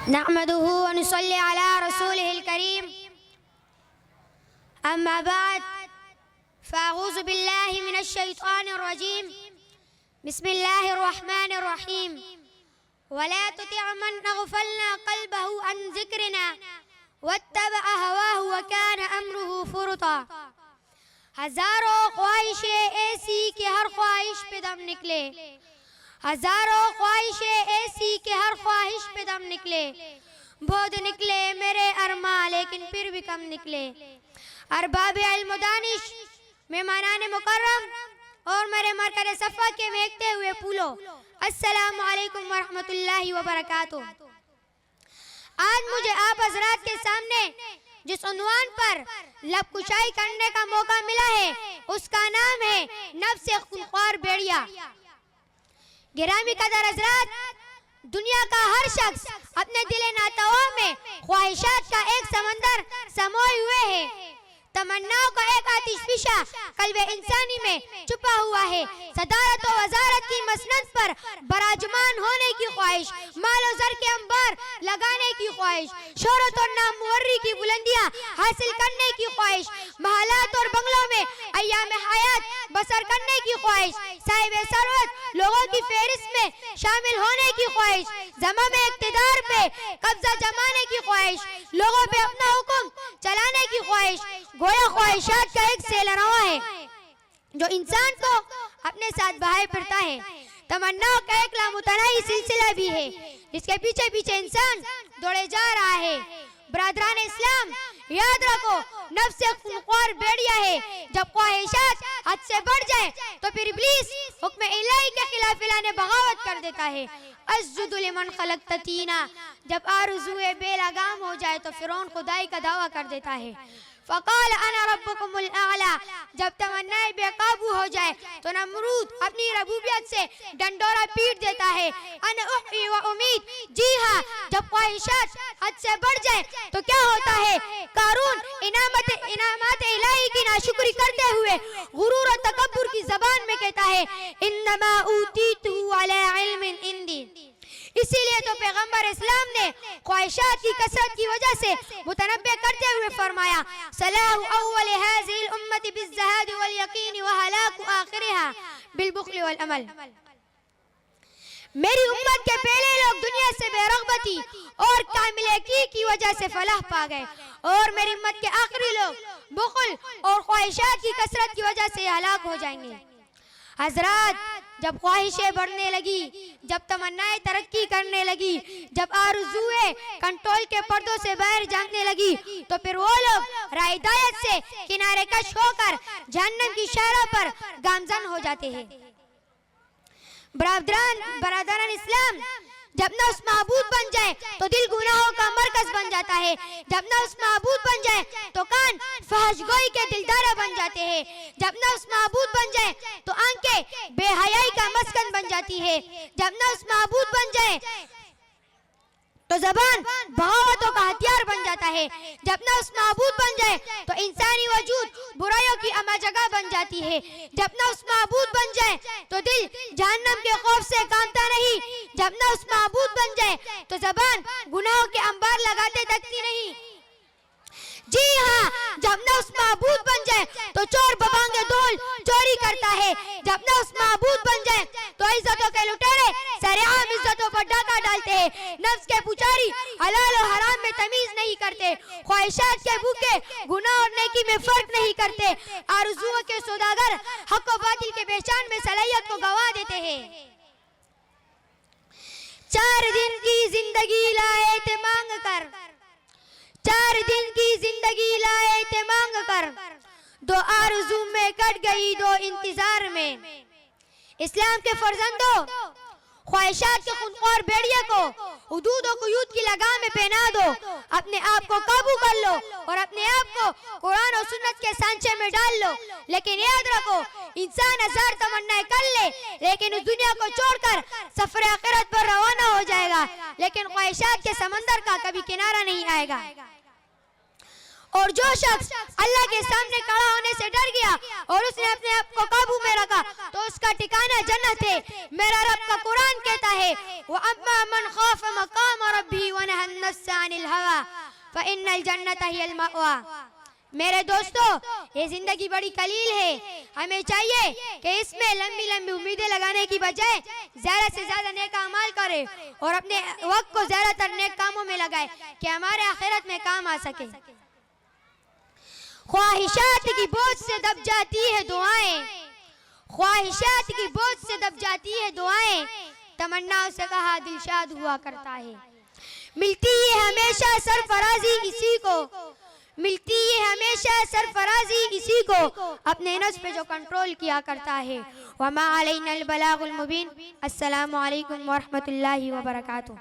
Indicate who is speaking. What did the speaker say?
Speaker 1: नहमदुहु व नुसल्ली अला रसूलिहिल करीम अम्मा बाद फ़अऊज़ु बिल्लाहि मिनश शैतानिर रजीम बिस्मिल्लाहिर रहमानिर रहीम वला तुति' मन अग़फ़लना क़ल्बहु अन ज़िक्रिना वत्तबअ हवाहु व कान अम्रुहु फ़ुरुता। हज़ारों ख्वाहिशें ऐसी कि हर ख्वाहिश पे दम निकले, हज़ारों ख्वाहिशें ऐसी कि हर ख्वाहिश पे दम निकले। बहुत निकले मेरे अरमा लेकिन फिर भी कम निकले। अरबाब इल्म दानिश, मेहमानान मुकर्रम और मेरे मरकज़ सफ़ा के महकते हुए फूलों, अस्सलामु अलैकुम व रहमतुल्लाहि व बरकातुहू। आज मुझे आप हज़रात के सामने जिस उन्वान पर लब कुशाई करने का मौका मिला है उसका नाम है नफ्स खुंखार भेड़िया। गिरामी कदर हज़रात, दुनिया का हर शख्स अपने दिल नातवा में ख्वाहिशात का एक समंदर समोए हुए है। तमन्नाओं का एक आतिशफिशा कल्बे इंसानी में छुपा हुआ है। सदारत और वज़ारत की मसनद पर बराजमान होने की ख्वाहिश, माल और ज़र के अंबार लगाने की ख्वाहिश, शोहरत और नामुवर्री की बुलंदियां हासिल करने की ख्वाहिश, महलात और बंगलों में अय्याम हयात बसर करने की ख्वाहिश, साहिब सरवत लोगों की फहरिस्त में शामिल होने की ख्वाहिश, ज़माम इक़्तिदार पे कब्जा जमाने की ख्वाहिश, लोगों पे अपना हुक्म चलाने की ख्वाहिश, गोया ख्वाहिशात का एक सेलरवा है जो इंसान को अपने साथ बहाए फिरता है। तमन्नाओं का एक लामुतनाही सिलसिला भी है जिसके पीछे पीछे इंसान दौड़े जा रहा है। बरादरान इस्लाम, याद रखो, नफ्स एक खुंखार भेड़िया है। जब ख्वाहिशात हद से बढ़ जाए तो फिर इब्लीस हुक्म इलाही के खिलाफ इलाने बगावत कर देता है। अस्जुदु लिमन खलक़त तीना, जब आरज़ुए बेलगाम हो जाए तो फिरौन खुदाई का दावा कर देता है। फ़क़ाल अना रब्बुकुमुल आला, जब तमन्नाएं बेकाबू हो जाए तो नमरूद अपनी रबूबियत से डंडोरा पीट देता है। अन उह्यी व उमीत, जी हाँ, जब ख्वाहिशात हद से बढ़ जाए तो क्या होता है? कारून इनामत इलाही की नाशुक्री करते हुए गुरूर और तकब्बुर की ज़बान में कहता है, इन्नमा ऊतीतुहु अला इल्मिन इंदी। इसीलिए तो पैगंबर इस्लाम ने ख्वाहिशात की कसरत की वजह से मुतनब्बे करते हुए फरमाया, सलाहु अव्वल हाज़िहिल उम्मति बिज़्ज़हाद वल यकीन व हलाकु आखिरिहा बिलबुख्ल वल अमल। मेरी उम्मत के पहले लोग दुनिया से बेरग़बती और कामिल यकीन की वजह से फलाह पा गए और मेरी उम्मत के आखिरी लोग बुख्ल और ख्वाहिशात की कसरत की वजह से हलाक हो जाएंगे। हज़रात, जब ख्वाहिशें बढ़ने लगी, जब तमन्नाएं तरक्की करने लगी, जब आरज़ुएं कंट्रोल के पर्दों से बाहर जाने लगी तो फिर वो लोग राह हिदायत से किनारे कश होकर जहन्नम की शहरों पर गामज़न हो जाते हैं। बरादरान इस्लाम, जब नफ्स महबूद बन जाए तो दिल गुनाहों का मरकज बन जाता है। जब नफ्स महबूद बन जाए तो कान फहशगोई के दिलदारा बन जाते हैं। जब नफ्स महबूद बन जाए तो आंखें बेहयाई का मस्कन बन जाती है। जब नफ्स महबूद बन जाए तो ज़बान बगावतों का हथियार बन जाता है। जब नफ्स महबूद बन जाए तो इंसानी वजूद बुराइयों की अमा जगह बन जाती है। जब नफ्स महबूद बन जाए तो दिल जहन्नम के खौफ से कांपता नहीं। जब नफ्स महबूद बन जाए तो ज़बान गुनाहों के अंबार लगाते थकती नहीं। जी हाँ, जब नफ्स महबूद बन जाए तो चोर बबांगे धोल चोरी करता है। जब नफ्स महबूद बन जाए तो इज्जतों के लुटेरे सरेआम इज्जतों पर डाका डालते हैं। नफ्स के पुजारी हलाल और हराम में तमीज नहीं करते। ख्वाहिशात के भूखे गुनाह और नेकी में फर्क नहीं करते। आरज़ुओं के सौदागर हक और बातिल के पहचान में सलाहियत को गवा देते हैं। 4 दिन की जिंदगी लाए थे मांग कर, 4 दिन की जिंदगी लाए थे मांग कर, 2 आरज़ू में कट गई 2 इंतजार में। इस्लाम के फर्जंदों, ख्वाहिशात के खुंखार भेड़िया को हुदूद और कुयूद की लगाम में पहना दो। अपने आप को काबू कर लो और अपने आप को कुरान और सुन्नत के सांचे में डाल लो। लेकिन याद रखो, इंसान 1000 तमन्नाएं कर ले लेकिन उस दुनिया को छोड़कर सफर आखिरत पर रवाना हो जाएगा, लेकिन ख्वाहिशात के समंदर का कभी किनारा नहीं आएगा। और जो शख्स अल्लाह के सामने खड़ा होने से डर गया और उसने अपने आप को काबू में रखा तो उसका ठिकाना जन्नत है। मेरा रब का कुरान कहता है व अम्मा मन खौफ मकाम रब्बी व नहा नफ्स अनिल हवा फइन्नल जन्नत हियल मअवा। मेरे दोस्तों, ये जिंदगी बड़ी कलील है। हमें चाहिए कि इसमें लंबी लंबी उम्मीदें लगाने की बजाय ज्यादा से ज्यादा नेक अमाल करें और अपने वक्त को ज्यादातर नेक कामों में लगाए कि हमारे आखिरत में काम आ सके। ख्वाहिशात की बोझ से दब जाती है दुआएं, ख्वाहिशात की बोझ से दब जाती है दुआएं, तमन्नाओं से कहा दिलशाद हुआ करता है। मिलती है हमेशा सरफराजी इसी को, मिलती है हमेशा सरफराजी इसी को अपने नफ्स पे जो कंट्रोल किया करता है। वमा अलैनल बलागुल मुबीन। अस्सलामु अलैकुम व रहमतुल्लाहि व बरकातुहू।